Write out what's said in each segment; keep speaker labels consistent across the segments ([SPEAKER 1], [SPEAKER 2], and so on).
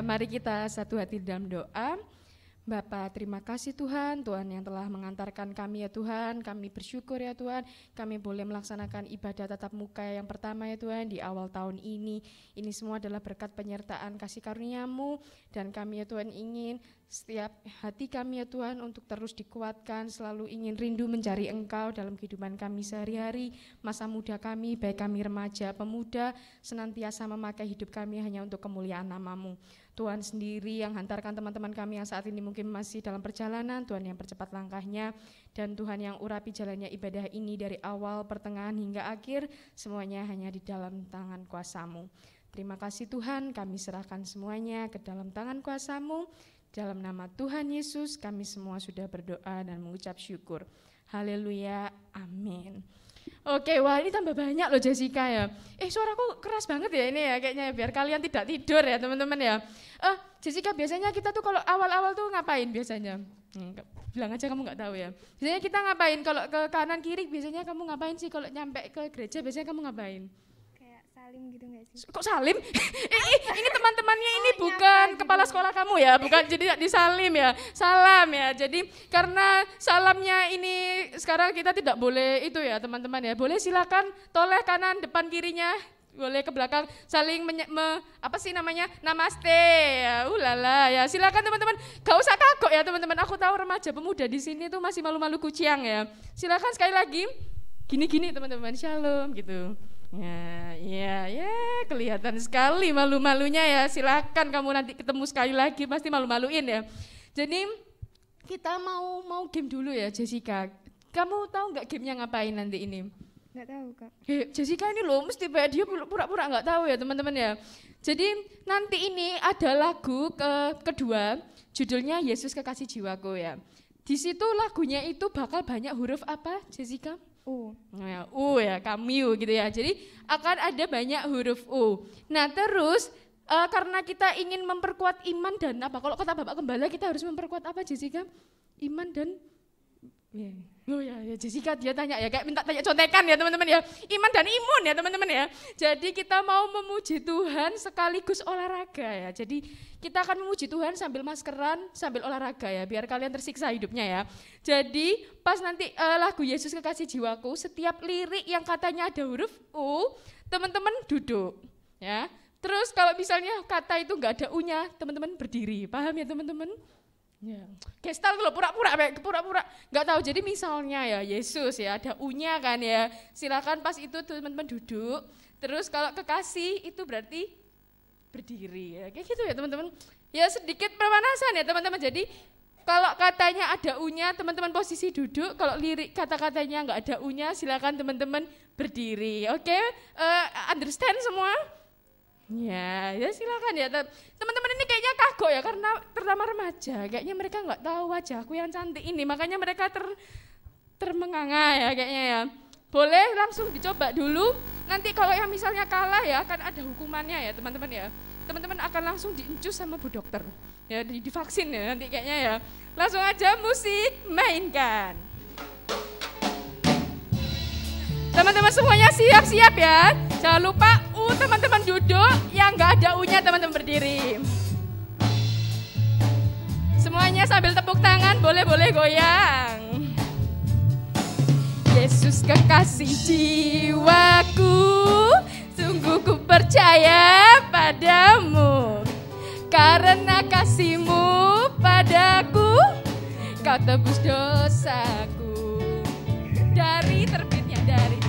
[SPEAKER 1] Mari kita satu hati dalam doa. Bapa, terima kasih Tuhan, Tuhan yang telah mengantarkan kami ya Tuhan. Kami bersyukur ya Tuhan, kami boleh melaksanakan ibadah tatap muka yang pertama ya Tuhan di awal tahun ini. Ini semua adalah berkat penyertaan kasih karunia-Mu, dan kami ya Tuhan ingin setiap hati kami ya Tuhan untuk terus dikuatkan, selalu ingin rindu mencari Engkau dalam kehidupan kami sehari-hari, masa muda kami, baik kami remaja, pemuda, senantiasa memakai hidup kami hanya untuk kemuliaan nama-Mu. Tuhan sendiri yang hantarkan teman-teman kami yang saat ini mungkin masih dalam perjalanan, Tuhan yang percepat langkahnya, dan Tuhan yang urapi jalannya ibadah ini dari awal, pertengahan hingga akhir, semuanya hanya di dalam tangan kuasa-Mu. Terima kasih Tuhan, kami serahkan semuanya ke dalam tangan kuasa-Mu. Dalam nama Tuhan Yesus kami semua sudah berdoa dan mengucap syukur. Haleluya, amin. Oke, wah ini tambah banyak loh Jessica ya. Suaraku keras banget ya ini ya kayaknya, biar kalian tidak tidur ya teman-teman ya. Jessica, biasanya kita tuh kalau awal-awal tuh ngapain biasanya? Bilang aja kamu nggak tahu ya. Biasanya kita ngapain kalau ke kanan kiri, biasanya kamu ngapain sih kalau nyampe ke gereja, biasanya kamu ngapain?
[SPEAKER 2] Salim gitu nggak sih?
[SPEAKER 1] Kok salim? Ini teman-temannya ini bukan kepala sekolah kamu ya, bukan, jadi disalim ya, salam ya. Jadi karena salamnya ini sekarang kita tidak boleh itu ya teman-teman ya. Boleh silakan toleh kanan depan kirinya, boleh ke belakang saling apa sih namanya, namaste ya, ulala ya, silakan teman-teman, gak usah kagok ya teman-teman. Aku tahu remaja pemuda di sini tuh masih malu-malu kuciang ya. Silakan sekali lagi, gini-gini teman-teman, shalom gitu. Ya, kelihatan sekali malu-malunya ya. Silakan kamu nanti ketemu sekali lagi pasti malu-maluin ya. Jadi kita mau game dulu ya Jessica. Kamu tahu nggak gamenya ngapain nanti ini?
[SPEAKER 2] Nggak tahu Kak.
[SPEAKER 1] Jessica ini loh mesti dia pura-pura nggak tahu ya teman-teman ya. Jadi nanti ini ada lagu kedua, judulnya Yesus Kekasih Jiwaku ya. Di situ lagunya itu bakal banyak huruf apa Jessica?
[SPEAKER 2] U.
[SPEAKER 1] U ya, Kamiu gitu ya. Jadi akan ada banyak huruf U. Nah terus karena kita ingin memperkuat iman dan apa? Kalau kata Bapak Gembala kita harus memperkuat apa Jessica? Iman dan Jessica dia tanya ya, kayak minta tanya contekan ya teman-teman ya. Iman dan imun ya teman-teman ya. Jadi kita mau memuji Tuhan sekaligus olahraga ya. Jadi kita akan memuji Tuhan sambil maskeran, sambil olahraga ya, biar kalian tersiksa hidupnya ya. Jadi pas nanti lagu Yesus Kekasih Jiwaku, setiap lirik yang katanya ada huruf U, teman-teman duduk ya. Terus kalau misalnya kata itu enggak ada U-nya, teman-teman berdiri. Paham ya teman-teman? Ya. Gestal kalau pura-pura nggak tahu. Jadi misalnya ya Yesus ya ada U-nya kan ya. Silakan pas itu teman-teman duduk. Terus kalau kekasih itu berarti berdiri ya. Kayak gitu ya teman-teman. Ya sedikit pemanasan ya teman-teman. Jadi kalau katanya ada U-nya teman-teman posisi duduk. Kalau lirik kata-katanya nggak ada U-nya silakan teman-teman berdiri. Oke? Understand semua? Ya silakan ya teman-teman. Ini kayaknya kagok ya karena terutama remaja, kayaknya mereka nggak tahu wajahku yang cantik ini, makanya mereka termenganga ya kayaknya ya. Boleh langsung dicoba dulu, nanti kalau yang misalnya kalah ya akan ada hukumannya ya teman-teman ya. Teman-teman akan langsung diincus sama Bu Dokter ya, divaksin ya nanti kayaknya ya. Langsung aja musik mainkan. Teman-teman semuanya siap-siap ya. Jangan lupa U teman-teman duduk, yang nggak ada U-nya teman-teman berdiri. Semuanya sambil tepuk tangan, boleh goyang. Yesus kekasih jiwaku, sungguh ku percaya padamu. Karena kasih-Mu padaku, Kau tebus dosaku. Dari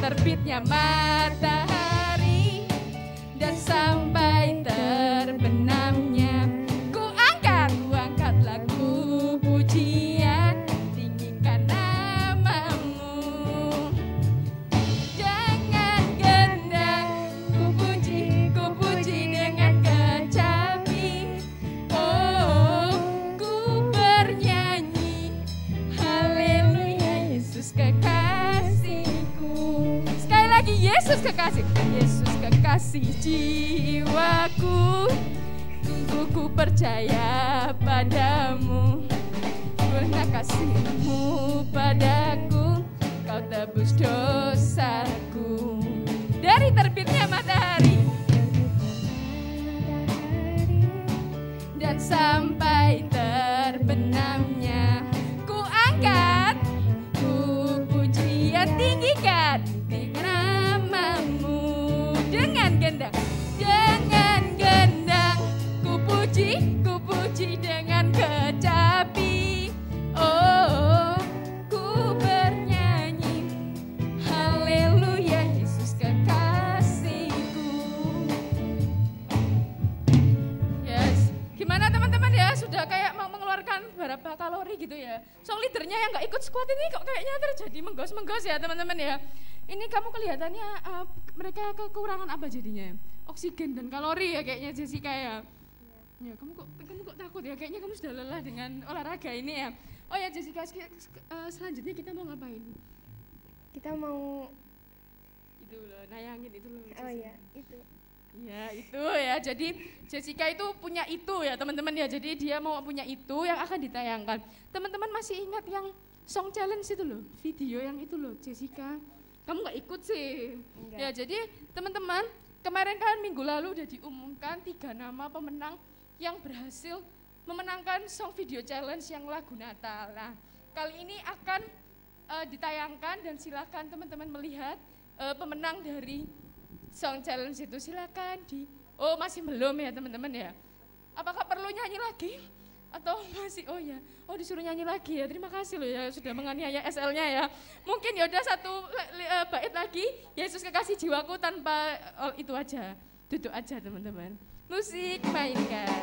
[SPEAKER 1] terbitnya matahari dan sampai terbenamnya, ku angkat lagu pujian, tinggikan nama-Mu. Dengan gendang ku puji dengan kecapi. Oh, ku bernyanyi haleluya Yesus kekasihku. Sekali lagi Yesus kekasih jiwaku, sungguh ku percaya padamu. Karena kasih-Mu padaku, Kau tebus dosaku. Dari terbitnya matahari dan tinggikan namamu dengan gendang ku puji dengan kecapi. Oh, ku bernyanyi haleluya Yesus kekasihku. Yes, gimana teman-teman ya, sudah kayak mau mengeluarkan berapa kalori gitu ya. Song leadernya yang gak ikut squad ini kok kayaknya terjadi menggos-menggos ya teman-teman ya. Ini kamu kelihatannya mereka kekurangan apa jadinya? Oksigen dan kalori ya kayaknya Jessica ya. Ya, kamu kok takut ya? Kayaknya kamu sudah lelah dengan olahraga ini ya. Oh ya Jessica, selanjutnya kita mau ngapain?
[SPEAKER 2] Kita mau
[SPEAKER 1] Itu loh, nayangin itu loh.
[SPEAKER 2] oh ya, itu.
[SPEAKER 1] Ya itu ya, jadi Jessica itu punya itu ya teman-teman ya. Jadi dia mau punya itu yang akan ditayangkan. Teman-teman masih ingat yang song challenge itu loh, video yang itu loh Jessica. Kamu gak ikut sih?
[SPEAKER 2] Enggak.
[SPEAKER 1] Ya jadi teman-teman, kemarin kan minggu lalu udah diumumkan 3 nama pemenang yang berhasil memenangkan song video challenge yang lagu Natal. Nah, kali ini akan ditayangkan dan silakan teman-teman melihat pemenang dari song challenge itu. Silakan oh masih belum ya teman-teman ya. Apakah perlu nyanyi lagi? Atau masih, disuruh nyanyi lagi ya, terima kasih loh ya sudah menganiaya SL-nya ya. Mungkin ya udah satu bait lagi, Yesus kekasih jiwaku tanpa itu aja, duduk aja teman-teman. Musik mainkan.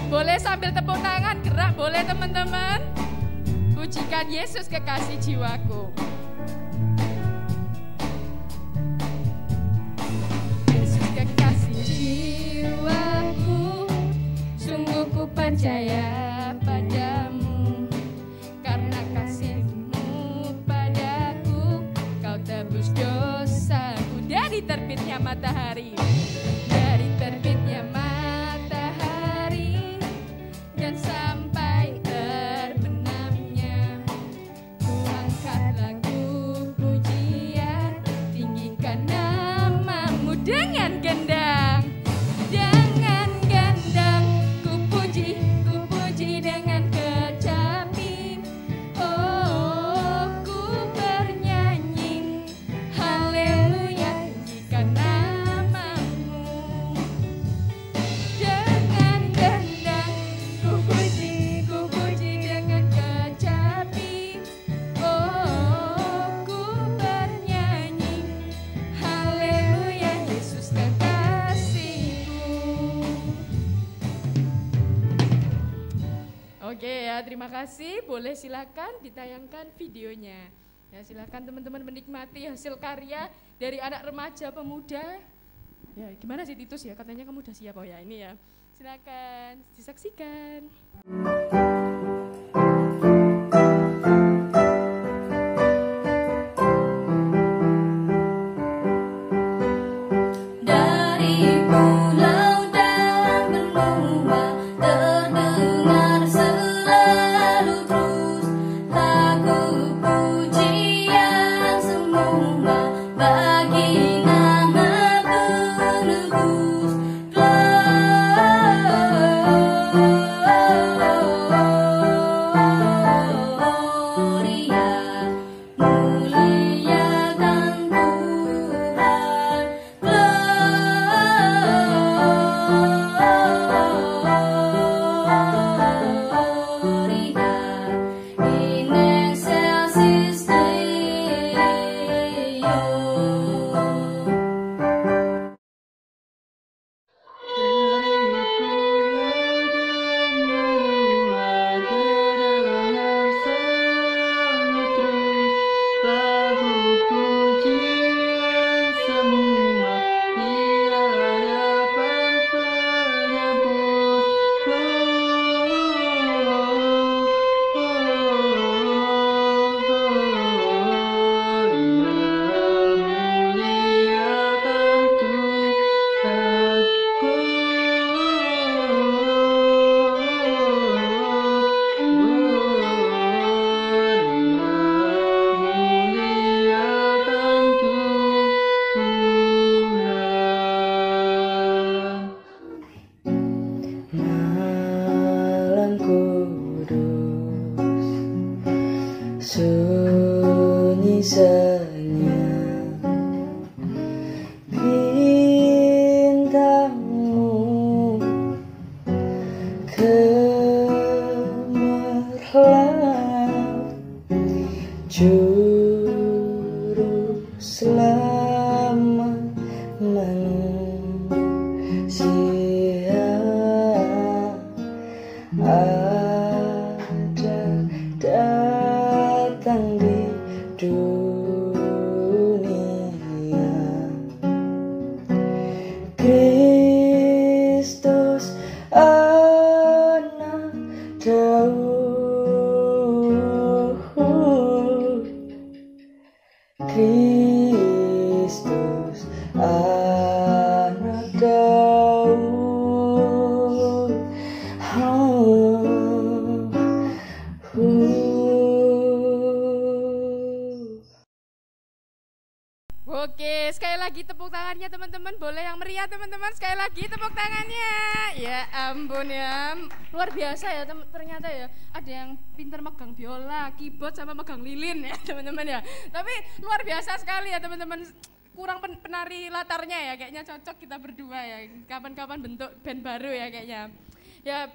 [SPEAKER 1] Boleh sambil tepuk tangan gerak, boleh teman-teman. Pujikan Yesus kekasih jiwaku. Ku percaya padamu, karena kasih-Mu padaku, Kau tebus dosaku. Dari terbitnya matahari, dari terbitnya matahari, dan sampai terbenamnya, ku angkat lagu pujian, tinggikan namamu dengan gendang. Dengan kecapi, oh ku bernyanyi haleluya tinggikan namamu. Dengan gendang ku puji dengan kecapi, oh ku bernyanyi haleluya Yesus kekasihku. Oke ya, terima kasih. Boleh silakan ditayangkan videonya. Ya, silakan teman-teman menikmati hasil karya dari anak remaja pemuda. Ya, gimana sih Titus ya? Katanya kamu udah siap ya ini ya. Silakan disaksikan.
[SPEAKER 3] Oh Daud, Kristus anak Daud.
[SPEAKER 1] Oke, sekali lagi tepuk tangannya teman-teman. Boleh yang meriah teman-teman, sekali lagi tepuk tangannya. Ya ampun ya, luar biasa ya ternyata ya. Ada yang pinter megang biola, keyboard sama megang lilin ya teman-teman ya. Tapi luar biasa sekali ya teman-teman. Kurang penari latarnya ya, kayaknya cocok kita berdua ya. Kapan-kapan bentuk band baru ya kayaknya. Ya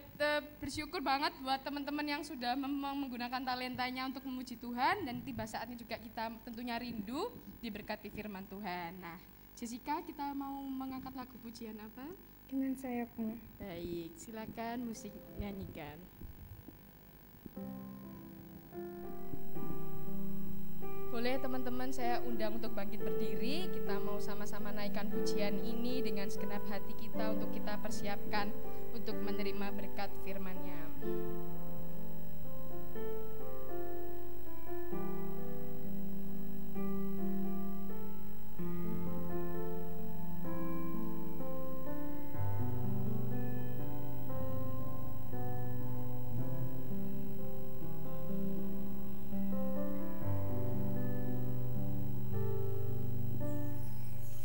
[SPEAKER 1] bersyukur banget buat teman-teman yang sudah menggunakan talentanya untuk memuji Tuhan, dan tiba saatnya juga kita tentunya rindu diberkati firman Tuhan. Nah, Jessica, kita mau mengangkat lagu pujian apa?
[SPEAKER 2] Dengan sayapmu.
[SPEAKER 1] Baik, silakan musik nyanyikan. Boleh teman-teman, saya undang untuk bangkit berdiri. Kita mau sama-sama naikkan pujian ini dengan segenap hati kita untuk kita persiapkan untuk menerima berkat firman-Nya.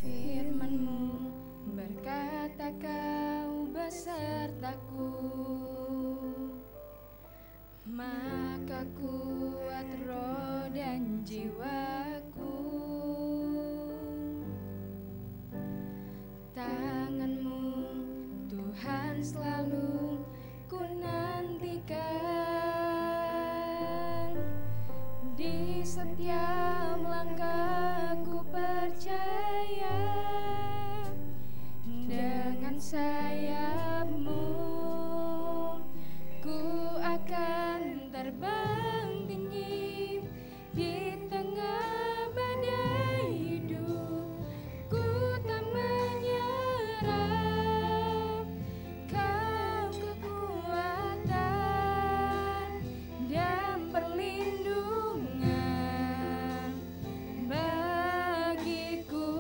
[SPEAKER 1] Firman-Mu berkata Kau besertaku, maka kuat roh dan jiwaku. Tangan-Mu Tuhan selalu ku nantikan, di setiap langkahku percaya. Dengan sayap-Mu ku akan terbang tinggi di tengah badai hidup. Ku tak menyerah, Kau kekuatan dan perlindungan bagiku.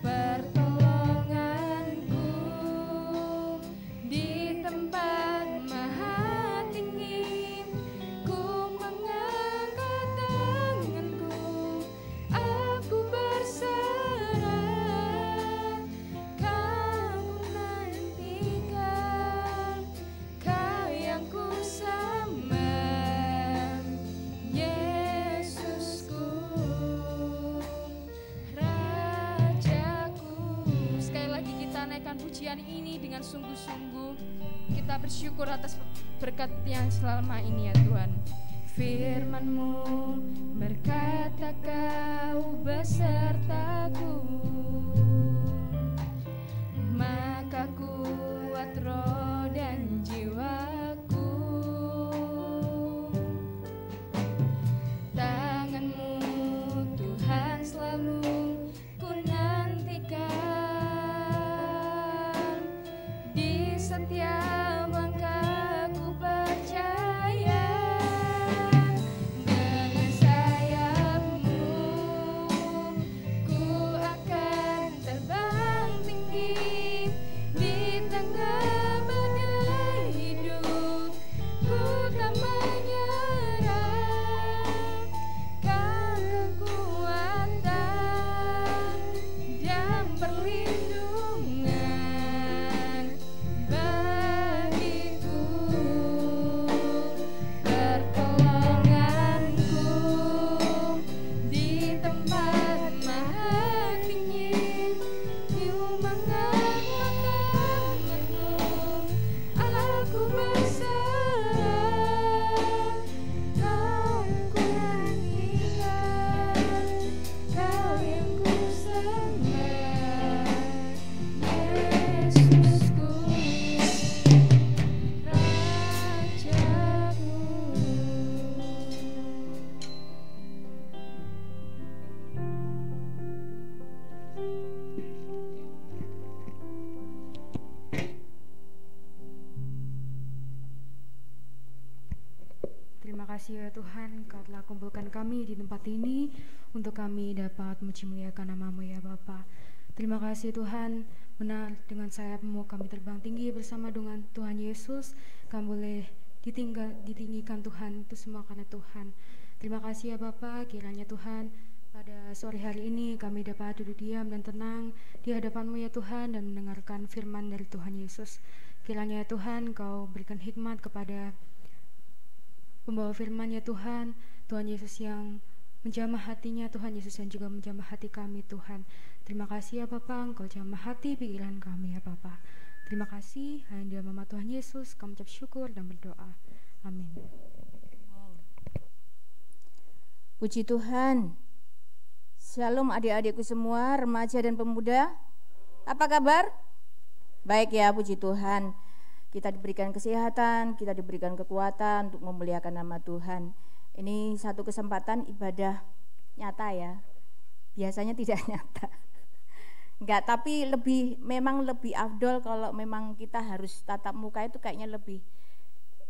[SPEAKER 1] Pertolonganku di tempat maha tinggi. Ku mengangkat tanganku, aku berserah. Kau nantikan, Kau yang ku sembah, Yesusku, Rajaku. Sekali lagi kita naikkan pujian ini dengan sungguh-sungguh. Kita bersyukur atas berkat yang selama ini ya Tuhan. Firman-Mu berkata Kau besertaku, maka kuat roh dan jiwaku. Tangan-Mu Tuhan selalu ku nantikan, di setiap langkahku percaya. Dengan sayap-Mu ku akan terbang
[SPEAKER 4] kasih ya Tuhan, Kau telah kumpulkan kami di tempat ini untuk kami dapat memuliakan nama-Mu ya Bapa. Terima kasih Tuhan, benar dengan sayap-Mu kami terbang tinggi bersama dengan Tuhan Yesus. Kami boleh ditinggikan Tuhan, itu semua karena Tuhan. Terima kasih ya Bapa, kiranya Tuhan pada sore hari ini kami dapat duduk diam dan tenang di hadapan-Mu ya Tuhan dan mendengarkan firman dari Tuhan Yesus. Kiranya ya Tuhan Kau berikan hikmat kepada pembawa firman ya Tuhan, Tuhan Yesus yang menjamah hatinya, Tuhan Yesus yang juga menjamah hati kami Tuhan. Terima kasih ya Bapa, Engkau jamah hati pikiran kami ya Bapa. Terima kasih, hanya di nama Tuhan Yesus kami ucap syukur dan berdoa. Amin.
[SPEAKER 5] Puji Tuhan. Shalom adik-adikku semua, remaja dan pemuda. Apa kabar? Baik ya, puji Tuhan. Kita diberikan kesehatan, kita diberikan kekuatan untuk memuliakan nama Tuhan. Ini satu kesempatan ibadah nyata ya. Biasanya tidak nyata. Enggak, tapi memang lebih afdol kalau memang kita harus tatap muka, itu kayaknya lebih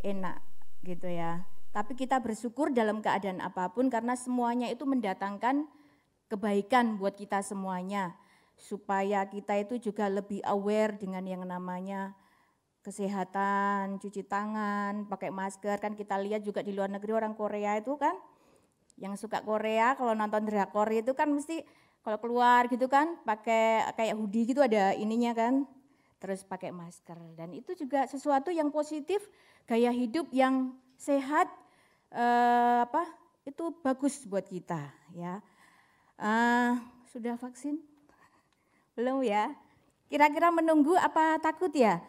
[SPEAKER 5] enak gitu ya. Tapi kita bersyukur dalam keadaan apapun karena semuanya itu mendatangkan kebaikan buat kita semuanya. Supaya kita itu juga lebih aware dengan yang namanya kesehatan, cuci tangan, pakai masker. Kan kita lihat juga di luar negeri orang Korea itu kan, yang suka Korea kalau nonton drakor itu kan mesti kalau keluar gitu kan pakai kayak hoodie gitu ada ininya kan, terus pakai masker. Dan itu juga sesuatu yang positif, gaya hidup yang sehat, itu bagus buat kita ya. Sudah vaksin? Belum ya? Kira-kira menunggu apa takut ya?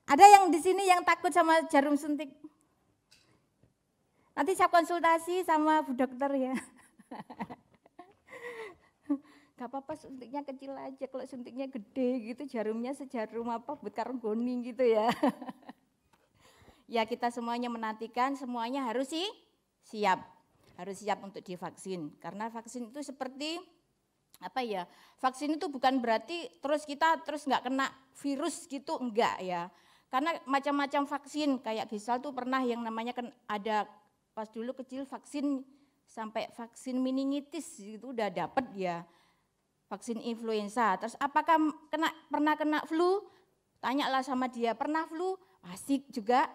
[SPEAKER 5] Ada yang di sini yang takut sama jarum suntik? Nanti saya konsultasi sama Bu Dokter ya. Gak apa-apa suntiknya kecil aja, kalau suntiknya gede gitu jarumnya sejarum buat karung goni gitu ya. Ya kita semuanya menantikan, semuanya harus siap. Harus siap untuk divaksin. Karena vaksin itu seperti vaksin itu bukan berarti kita nggak kena virus gitu, enggak ya. Karena macam-macam vaksin, kayak Gisal tuh pernah yang namanya kan ada pas dulu kecil vaksin sampai vaksin meningitis itu udah dapat ya, vaksin influenza. Terus apakah pernah kena flu? Tanyalah sama dia, pernah flu? Pasti juga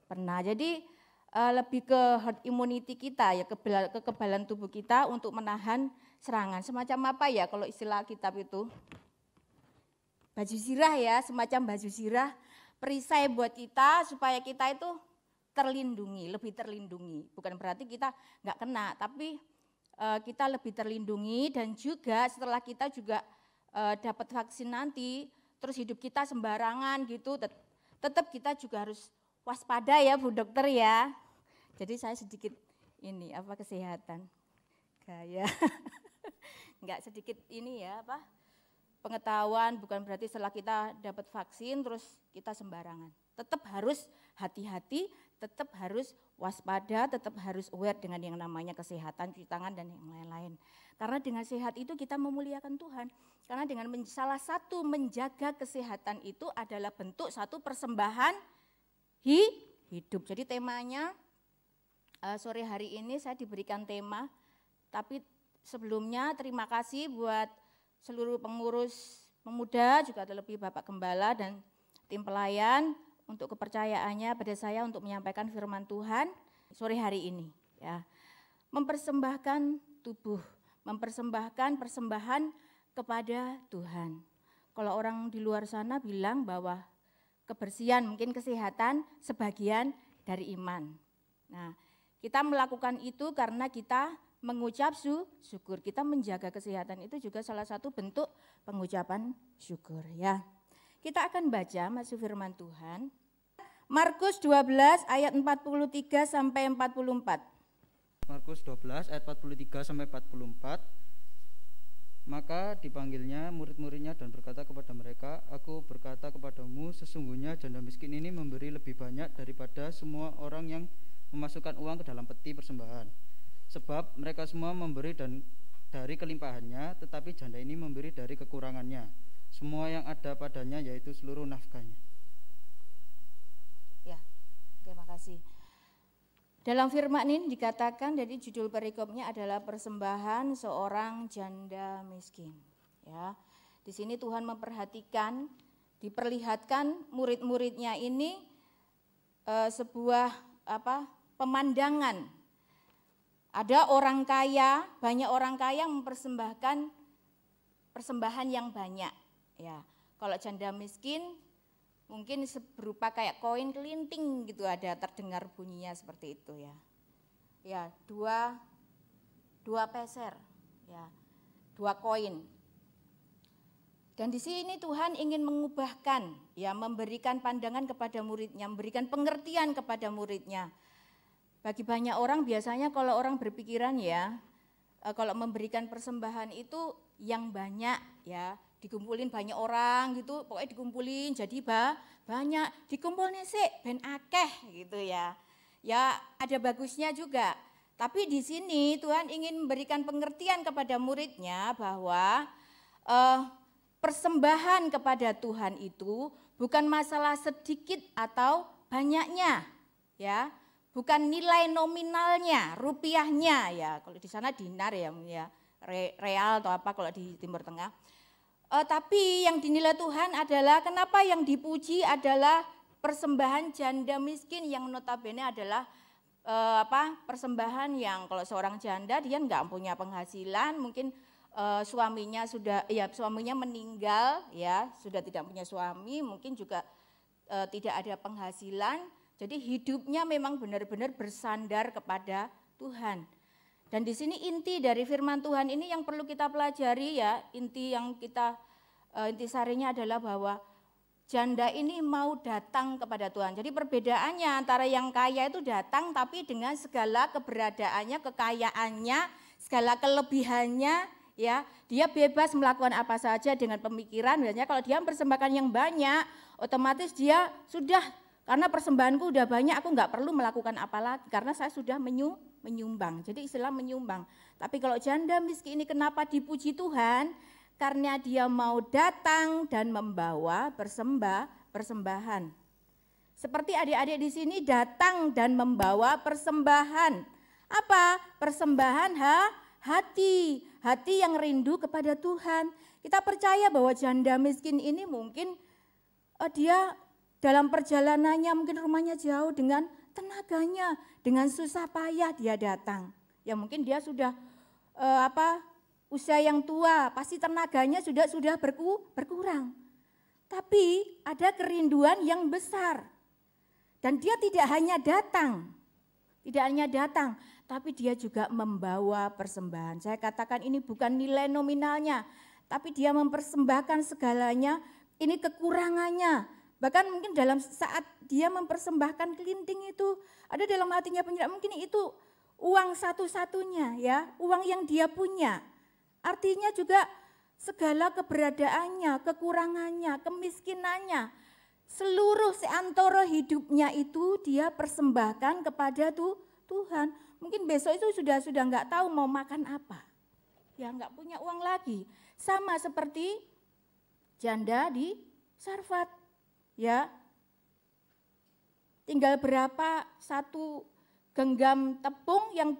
[SPEAKER 5] pernah. Jadi lebih ke herd immunity kita ya, kekebalan tubuh kita untuk menahan serangan. Semacam apa ya kalau istilah kitab itu? Baju zirah ya, semacam baju zirah. Perisai buat kita supaya kita itu terlindungi, lebih terlindungi. Bukan berarti kita nggak kena, tapi kita lebih terlindungi. Dan juga setelah kita juga dapat vaksin nanti, terus hidup kita sembarangan gitu, tetap kita juga harus waspada ya Bu Dokter ya. Jadi saya sedikit kesehatan, gaya, nggak sedikit pengetahuan, bukan berarti setelah kita dapat vaksin terus kita sembarangan. Tetap harus hati-hati, tetap harus waspada, tetap harus aware dengan yang namanya kesehatan, cuci tangan dan yang lain-lain. Karena dengan sehat itu kita memuliakan Tuhan. Karena dengan salah satu menjaga kesehatan itu adalah bentuk satu persembahan hidup. Jadi temanya sore hari ini saya diberikan tema, tapi sebelumnya terima kasih buat seluruh pengurus pemuda, juga terlebih Bapak Gembala dan tim pelayan untuk kepercayaannya pada saya untuk menyampaikan firman Tuhan sore hari ini ya. Mempersembahkan tubuh, mempersembahkan persembahan kepada Tuhan. Kalau orang di luar sana bilang bahwa kebersihan, mungkin kesehatan sebagian dari iman. Nah, kita melakukan itu karena kita mengucap syukur, kita menjaga kesehatan itu juga salah satu bentuk pengucapan syukur ya. Kita akan baca masuk firman Tuhan. Markus 12 ayat 43 sampai 44.
[SPEAKER 6] Markus 12 ayat 43 sampai 44. Maka dipanggilnya murid-muridnya dan berkata kepada mereka, "Aku berkata kepadamu, sesungguhnya janda miskin ini memberi lebih banyak daripada semua orang yang memasukkan uang ke dalam peti persembahan. Sebab mereka semua memberi dan dari kelimpahannya, tetapi janda ini memberi dari kekurangannya, semua yang ada padanya, yaitu seluruh nafkahnya."
[SPEAKER 5] Ya, terima kasih. Dalam firman ini dikatakan, jadi judul perikopnya adalah persembahan seorang janda miskin. Ya, di sini Tuhan memperhatikan, diperlihatkan murid-muridnya ini sebuah pemandangan. Ada orang kaya, banyak orang kaya mempersembahkan persembahan yang banyak. Ya, kalau janda miskin mungkin berupa kayak koin kelinting gitu, ada terdengar bunyinya seperti itu ya. Ya, dua peser, ya, 2 koin. Dan di sini Tuhan ingin mengubahkan, ya, memberikan pandangan kepada muridnya, memberikan pengertian kepada muridnya. Bagi banyak orang biasanya kalau orang berpikiran ya, kalau memberikan persembahan itu yang banyak ya, dikumpulin banyak orang gitu, pokoknya dikumpulin jadi banyak, dikumpulin sih ben akeh gitu ya. Ya ada bagusnya juga. Tapi di sini Tuhan ingin memberikan pengertian kepada muridnya bahwa persembahan kepada Tuhan itu bukan masalah sedikit atau banyaknya, ya, bukan nilai nominalnya, rupiahnya ya. Kalau di sana dinar ya, real atau apa kalau di Timur Tengah. Tapi yang dinilai Tuhan adalah, kenapa yang dipuji adalah persembahan janda miskin yang notabene adalah persembahan yang kalau seorang janda dia nggak punya penghasilan, mungkin suaminya meninggal ya, sudah tidak punya suami, mungkin juga tidak ada penghasilan, jadi hidupnya memang benar-benar bersandar kepada Tuhan. Dan di sini inti dari firman Tuhan ini yang perlu kita pelajari ya, inti sarinya adalah bahwa janda ini mau datang kepada Tuhan. Jadi perbedaannya antara yang kaya itu datang tapi dengan segala keberadaannya, kekayaannya, segala kelebihannya ya, dia bebas melakukan apa saja dengan pemikiran. Biasanya kalau dia mempersembahkan yang banyak, otomatis dia sudah, karena persembahanku udah banyak, aku nggak perlu melakukan apa lagi karena saya sudah menyumbang. Jadi istilah menyumbang. Tapi kalau janda miskin ini kenapa dipuji Tuhan? Karena dia mau datang dan membawa persembahan. Seperti adik-adik di sini datang dan membawa persembahan. Apa? Persembahan hati yang rindu kepada Tuhan. Kita percaya bahwa janda miskin ini mungkin dia dalam perjalanannya, mungkin rumahnya jauh, dengan tenaganya, dengan susah payah dia datang. Ya mungkin dia sudah usia yang tua, pasti tenaganya sudah berkurang. Tapi ada kerinduan yang besar. Dan dia tidak hanya datang, tapi dia juga membawa persembahan. Saya katakan ini bukan nilai nominalnya, tapi dia mempersembahkan segalanya, ini kekurangannya. Bahkan mungkin dalam saat dia mempersembahkan kelinting itu, ada dalam hatinya penyerahan, mungkin itu uang satu-satunya ya, uang yang dia punya. Artinya juga segala keberadaannya, kekurangannya, kemiskinannya, seluruh seantero hidupnya itu dia persembahkan kepada Tuhan. Mungkin besok itu sudah nggak tahu mau makan apa, ya nggak punya uang lagi. Sama seperti janda di Sarfat, ya. Tinggal berapa satu genggam tepung yang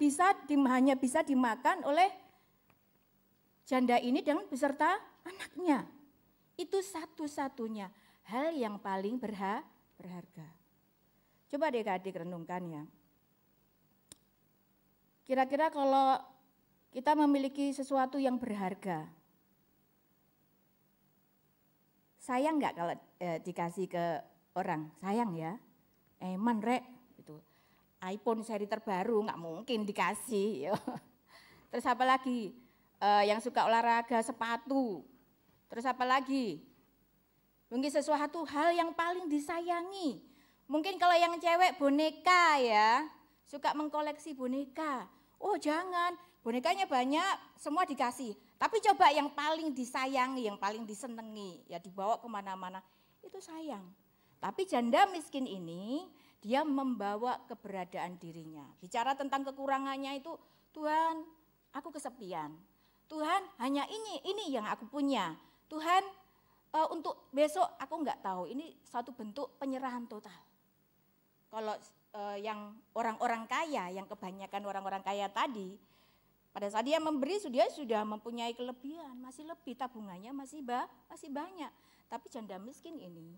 [SPEAKER 5] hanya bisa dimakan oleh janda ini dengan beserta anaknya. Itu satu-satunya hal yang paling berharga. Coba adik-adik renungkan ya. Kira-kira kalau kita memiliki sesuatu yang berharga, sayang nggak kalau dikasih ke orang? Sayang ya. Eman rek, itu iPhone seri terbaru nggak mungkin dikasih. Yo. Terus apa lagi? Yang suka olahraga, sepatu. Terus apa lagi? Mungkin sesuatu hal yang paling disayangi. Mungkin kalau yang cewek boneka ya, suka mengkoleksi boneka. Oh jangan, bonekanya banyak, semua dikasih. Tapi coba yang paling disayangi, yang paling disenangi, ya dibawa kemana-mana, itu sayang. Tapi janda miskin ini, dia membawa keberadaan dirinya. Bicara tentang kekurangannya itu, Tuhan aku kesepian. Tuhan hanya ini yang aku punya. Tuhan untuk besok aku enggak tahu. Ini suatu bentuk penyerahan total. Kalau yang orang-orang kaya, yang kebanyakan orang-orang kaya tadi, pada saat dia memberi dia sudah mempunyai kelebihan, masih lebih tabungannya masih banyak. Tapi janda miskin ini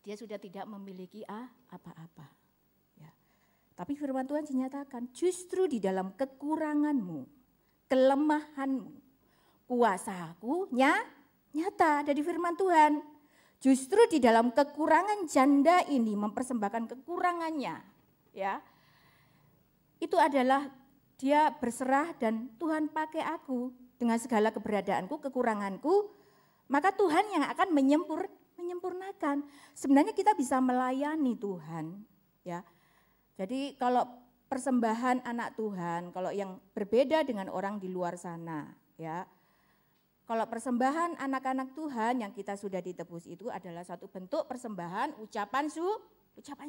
[SPEAKER 5] dia sudah tidak memiliki apa-apa. Ya. Tapi firman Tuhan dinyatakan justru di dalam kekuranganmu, kelemahanmu, kuasaku nyata dari firman Tuhan. Justru di dalam kekurangan janda ini mempersembahkan kekurangannya, ya. Itu adalah dia berserah dan Tuhan pakai aku dengan segala keberadaanku, kekuranganku, maka Tuhan yang akan menyempurnakan. Sebenarnya kita bisa melayani Tuhan, ya. Jadi kalau persembahan anak Tuhan, kalau yang berbeda dengan orang di luar sana, ya. Kalau persembahan anak-anak Tuhan yang kita sudah ditebus itu adalah satu bentuk persembahan ucapan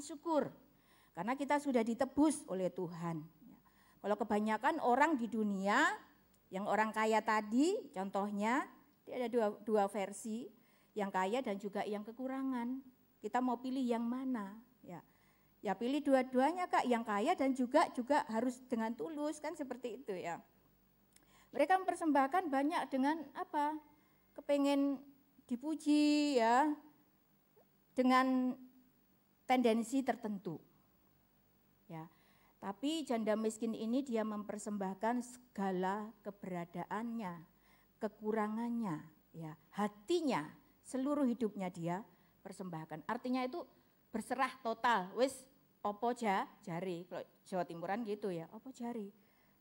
[SPEAKER 5] syukur. Karena kita sudah ditebus oleh Tuhan. Kalau kebanyakan orang di dunia, yang orang kaya tadi contohnya, dia ada dua versi, yang kaya dan juga yang kekurangan. Kita mau pilih yang mana? Ya pilih dua-duanya Kak, yang kaya dan juga harus dengan tulus, kan seperti itu ya. Mereka mempersembahkan banyak dengan apa? Kepengen dipuji ya, dengan tendensi tertentu. Ya. Tapi janda miskin ini dia mempersembahkan segala keberadaannya, kekurangannya, ya, hatinya, seluruh hidupnya dia persembahkan. Artinya itu berserah total, wis opo jari, kalau Jawa Timuran gitu ya, opo jari.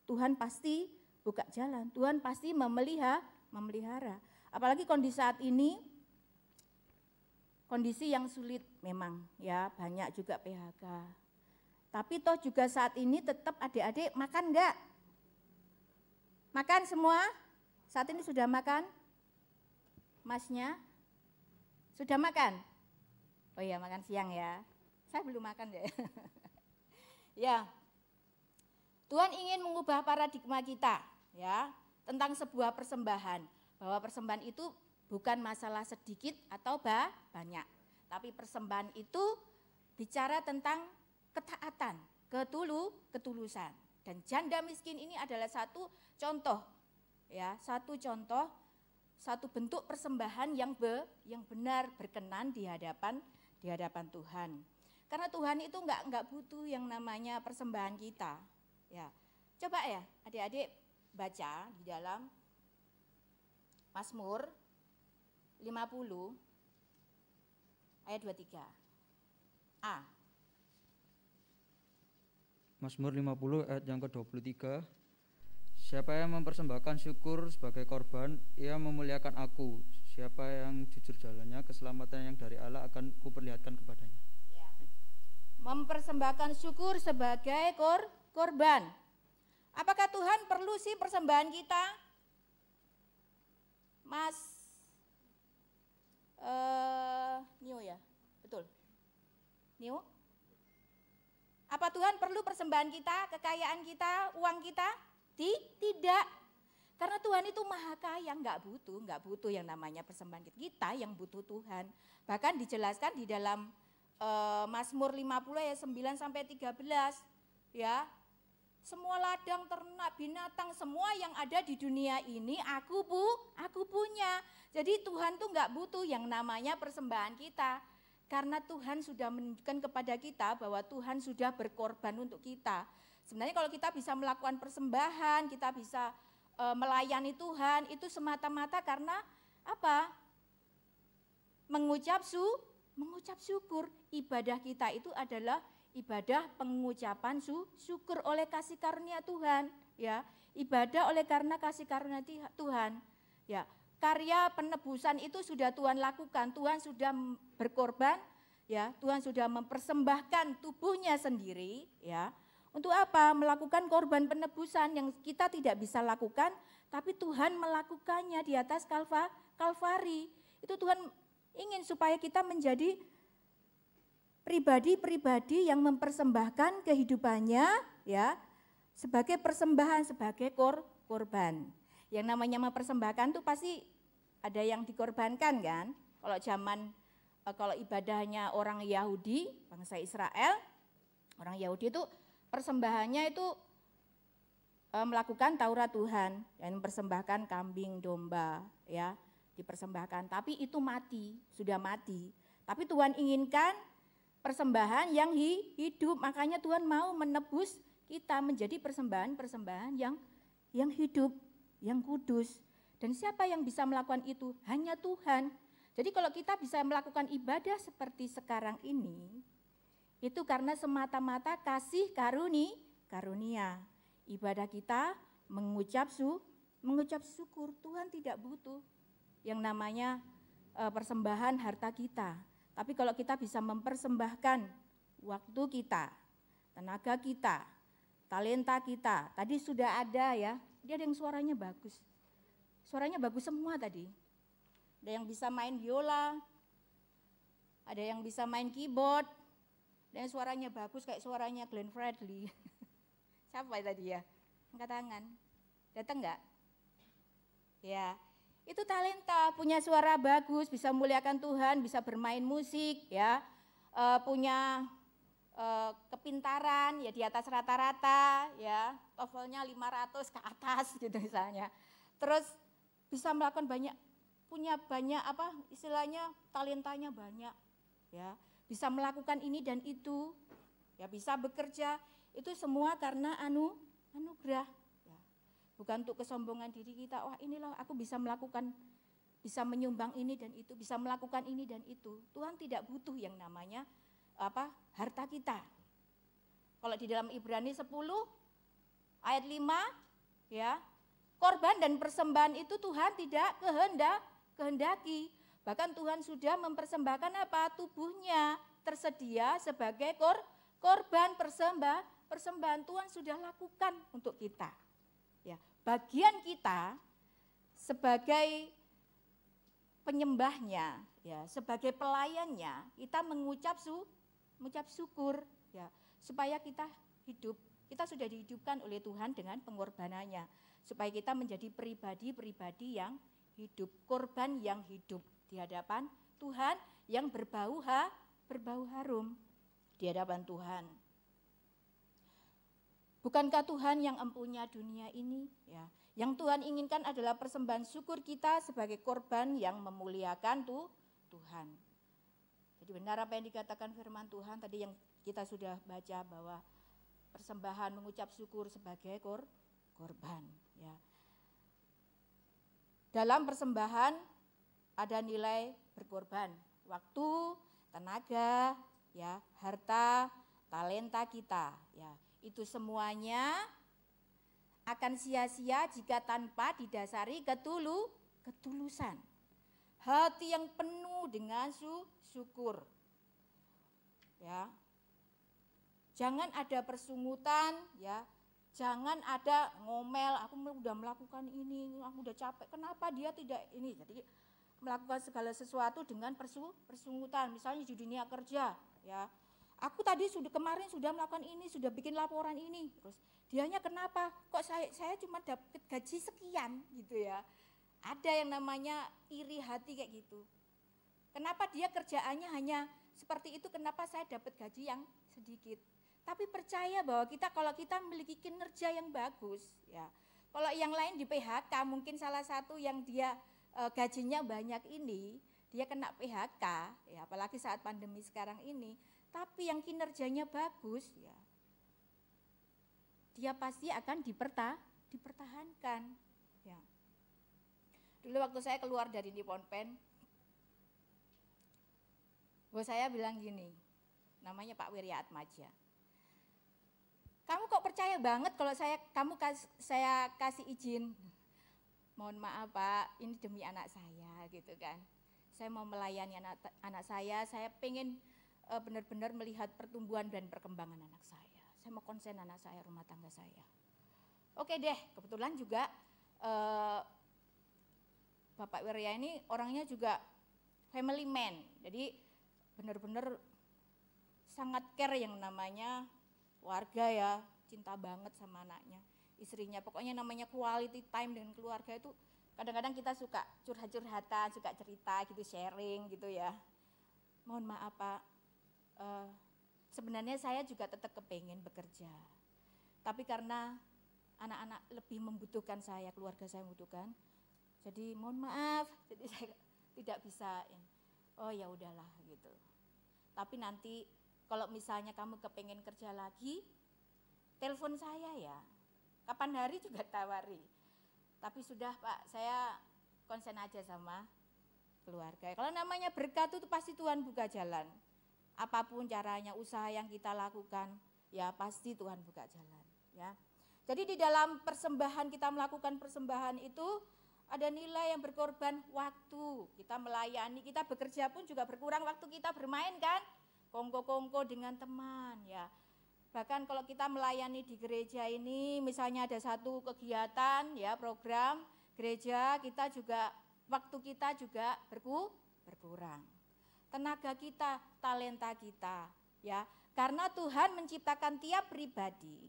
[SPEAKER 5] Tuhan pasti buka jalan, Tuhan pasti memelihara. Apalagi kondisi saat ini, kondisi yang sulit memang ya, banyak juga PHK. Tapi toh juga saat ini tetap adik-adik makan enggak? Makan semua? Saat ini sudah makan? Masnya? Sudah makan? Oh iya, makan siang ya. Saya belum makan ya. Ya. Tuhan ingin mengubah paradigma kita ya tentang sebuah persembahan, bahwa persembahan itu bukan masalah sedikit atau banyak, tapi persembahan itu bicara tentang ketaatan, ketulusan. Dan janda miskin ini adalah satu contoh ya, satu bentuk persembahan yang benar berkenan di hadapan Tuhan. Karena Tuhan itu enggak butuh yang namanya persembahan kita. Ya, coba ya adik-adik baca di dalam Mazmur 50 ayat 23. A.
[SPEAKER 6] Mazmur 50 ayat yang ke-23. Siapa yang mempersembahkan syukur sebagai korban, ia memuliakan aku. Siapa yang jujur jalannya, keselamatan yang dari Allah akan kuperlihatkan kepadanya.
[SPEAKER 5] Ya. Mempersembahkan syukur sebagai korban. Apakah Tuhan perlu sih persembahan kita? Mas Nio ya, betul. Nio? Apa Tuhan perlu persembahan kita, kekayaan kita, uang kita? Tidak. Karena Tuhan itu maha kaya, enggak butuh yang namanya persembahan kita. Kita yang butuh Tuhan. Bahkan dijelaskan di dalam Mazmur 50 ayat 9 sampai 13 ya. Semua ladang, ternak, binatang, semua yang ada di dunia ini aku punya. Jadi Tuhan tuh enggak butuh yang namanya persembahan kita. Karena Tuhan sudah menunjukkan kepada kita bahwa Tuhan sudah berkorban untuk kita. Sebenarnya kalau kita bisa melakukan persembahan, kita bisa melayani Tuhan, itu semata-mata karena apa? Mengucap syukur. Ibadah kita itu adalah ibadah pengucapan syukur oleh kasih karunia Tuhan, ya. Ibadah oleh karena kasih karunia Tuhan, ya. Karya penebusan itu sudah Tuhan lakukan, Tuhan sudah berkorban, ya. Tuhan sudah mempersembahkan tubuhnya sendiri, ya. Untuk apa? Melakukan korban penebusan yang kita tidak bisa lakukan, tapi Tuhan melakukannya di atas Kalvari. Itu Tuhan ingin supaya kita menjadi pribadi-pribadi yang mempersembahkan kehidupannya ya sebagai persembahan, sebagai korban. Yang namanya mempersembahkan itu pasti ada yang dikorbankan kan. Kalau ibadahnya orang Yahudi, bangsa Israel, Orang Yahudi itu persembahannya itu melakukan Taurat Tuhan dan mempersembahkan kambing domba ya, dipersembahkan. Tapi itu mati, sudah mati. Tapi Tuhan inginkan persembahan yang hidup, makanya Tuhan mau menebus kita menjadi persembahan-persembahan yang hidup, yang kudus. Dan siapa yang bisa melakukan itu? Hanya Tuhan. Jadi kalau kita bisa melakukan ibadah seperti sekarang ini, itu karena semata-mata kasih karunia. Ibadah kita mengucap syukur. Tuhan tidak butuh yang namanya persembahan harta kita. Tapi kalau kita bisa mempersembahkan waktu kita, tenaga kita, talenta kita. Tadi sudah ada ya, dia ada yang suaranya bagus. Suaranya bagus semua tadi. Ada yang bisa main biola, ada yang bisa main keyboard, dan suaranya bagus kayak suaranya Glenn Fredly. Siapa tadi ya? Angkat tangan. Datang enggak? Ya, itu talenta, punya suara bagus, bisa memuliakan Tuhan, bisa bermain musik, ya, punya kepintaran ya di atas rata-rata, ya, TOEFL-nya 500 ke atas gitu misalnya. Terus bisa melakukan punya banyak istilahnya talentanya banyak, ya. Bisa melakukan ini dan itu, ya bisa bekerja, itu semua karena anugerah. Ya. Bukan untuk kesombongan diri kita, wah inilah aku bisa melakukan, bisa menyumbang ini dan itu, bisa melakukan ini dan itu. Tuhan tidak butuh yang namanya harta kita. Kalau di dalam Ibrani 10 ayat 5, ya, korban dan persembahan itu Tuhan tidak kehendaki. Bahkan Tuhan sudah mempersembahkan tubuhnya tersedia sebagai korban persembahan. Tuhan sudah lakukan untuk kita. Ya, bagian kita sebagai penyembahnya, ya, sebagai pelayannya, kita mengucap syukur, ya, supaya kita hidup. Kita sudah dihidupkan oleh Tuhan dengan pengorbanannya, supaya kita menjadi pribadi-pribadi yang hidup, korban yang hidup di hadapan Tuhan, yang berbau harum di hadapan Tuhan. Bukankah Tuhan yang empunya dunia ini? Ya, yang Tuhan inginkan adalah persembahan syukur kita sebagai korban yang memuliakan Tuhan. Jadi benar apa yang dikatakan firman Tuhan tadi yang kita sudah baca, bahwa persembahan mengucap syukur sebagai korban. Ya. Dalam persembahan ada nilai berkorban, waktu, tenaga, ya, harta, talenta kita, ya. Itu semuanya akan sia-sia jika tanpa didasari ketulusan. Hati yang penuh dengan syukur. Ya. Jangan ada persungutan, ya. Jangan ada ngomel, aku udah melakukan ini, aku udah capek, kenapa dia tidak ini. Jadi melakukan segala sesuatu dengan persungutan, misalnya di dunia kerja, ya. Aku tadi kemarin sudah melakukan ini, sudah bikin laporan ini, terus dianya kenapa? Kok saya cuma dapat gaji sekian gitu ya. Ada yang namanya iri hati kayak gitu. Kenapa dia kerjaannya hanya seperti itu, kenapa saya dapat gaji yang sedikit? Tapi percaya bahwa kalau kita memiliki kinerja yang bagus, ya. Kalau yang lain di PHK, mungkin salah satu yang dia gajinya banyak ini, dia kena PHK, ya, apalagi saat pandemi sekarang ini. Tapi yang kinerjanya bagus, ya, dia pasti akan dipertahankan. Ya. Dulu waktu saya keluar dari Nippon Pen, bos saya bilang gini, namanya Pak Wirya Atmaja. Kamu kok percaya banget kalau saya kasih izin? Mohon maaf Pak, ini demi anak saya gitu kan. Saya mau melayani anak saya pengen benar-benar melihat pertumbuhan dan perkembangan anak saya. Saya mau konsen anak saya, rumah tangga saya. Oke deh, kebetulan juga Bapak Wirya ini orangnya juga family man. Jadi benar-benar sangat care yang namanya warga, ya, cinta banget sama anaknya, istrinya. Pokoknya namanya quality time dengan keluarga itu kadang-kadang kita suka curhat-curhatan, suka cerita gitu, sharing gitu ya. Mohon maaf Pak, sebenarnya saya juga tetap kepengen bekerja. Tapi karena anak-anak lebih membutuhkan saya, keluarga saya membutuhkan, jadi mohon maaf, jadi saya tidak bisa. Oh ya udahlah gitu. Tapi nanti kalau misalnya kamu kepengen kerja lagi, telepon saya ya. Kapan hari juga tawari. Tapi sudah Pak, saya konsen aja sama keluarga. Kalau namanya berkat itu pasti Tuhan buka jalan. Apapun caranya, usaha yang kita lakukan, ya pasti Tuhan buka jalan. Ya. Jadi di dalam persembahan, kita melakukan persembahan itu ada nilai yang berkorban waktu. Kita melayani, kita bekerja pun juga berkurang waktu kita bermain kan. Kongko-kongko dengan teman ya. Bahkan kalau kita melayani di gereja ini, misalnya ada satu kegiatan ya, program gereja, kita juga waktu kita juga berkurang. Tenaga kita, talenta kita ya. Karena Tuhan menciptakan tiap pribadi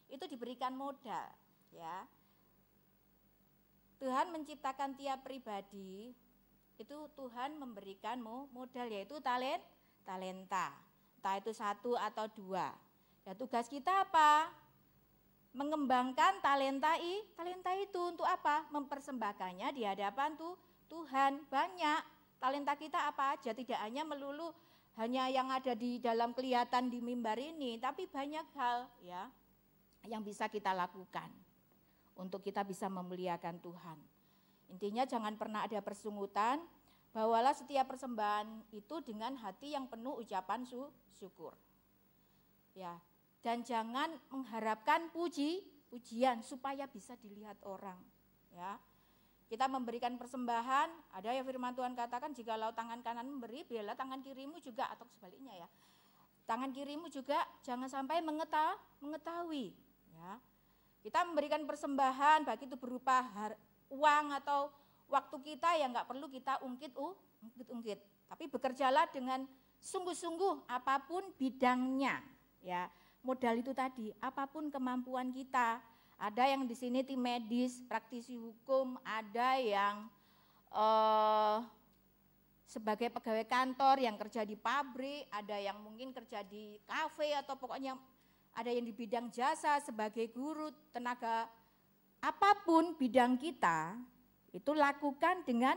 [SPEAKER 5] itu diberikan modal ya. Tuhan menciptakan tiap pribadi itu Tuhan memberikan modal, yaitu talenta. Entah itu 1 atau 2. Ya tugas kita apa? Mengembangkan talenta itu untuk apa? Mempersembahkannya di hadapan Tuhan. Banyak talenta kita apa aja, tidak hanya melulu hanya yang ada di dalam kelihatan di mimbar ini, tapi banyak hal ya yang bisa kita lakukan untuk kita bisa memuliakan Tuhan. Intinya jangan pernah ada persungutan, bawalah setiap persembahan itu dengan hati yang penuh ucapan syukur. Ya, dan jangan mengharapkan pujian supaya bisa dilihat orang, ya. Kita memberikan persembahan, ada yang firman Tuhan katakan, jikalau tangan kanan memberi, biarlah tangan kirimu juga, atau sebaliknya ya. Tangan kirimu juga jangan sampai mengetahui, ya. Kita memberikan persembahan, baik itu berupa uang atau waktu kita, yang nggak perlu kita ungkit-ungkit. Tapi bekerjalah dengan sungguh-sungguh apapun bidangnya, ya. Modal itu tadi, apapun kemampuan kita. Ada yang di sini tim medis, praktisi hukum, ada yang sebagai pegawai kantor yang kerja di pabrik, ada yang mungkin kerja di kafe, atau pokoknya ada yang di bidang jasa sebagai guru, tenaga. Apapun bidang kita, itu lakukan dengan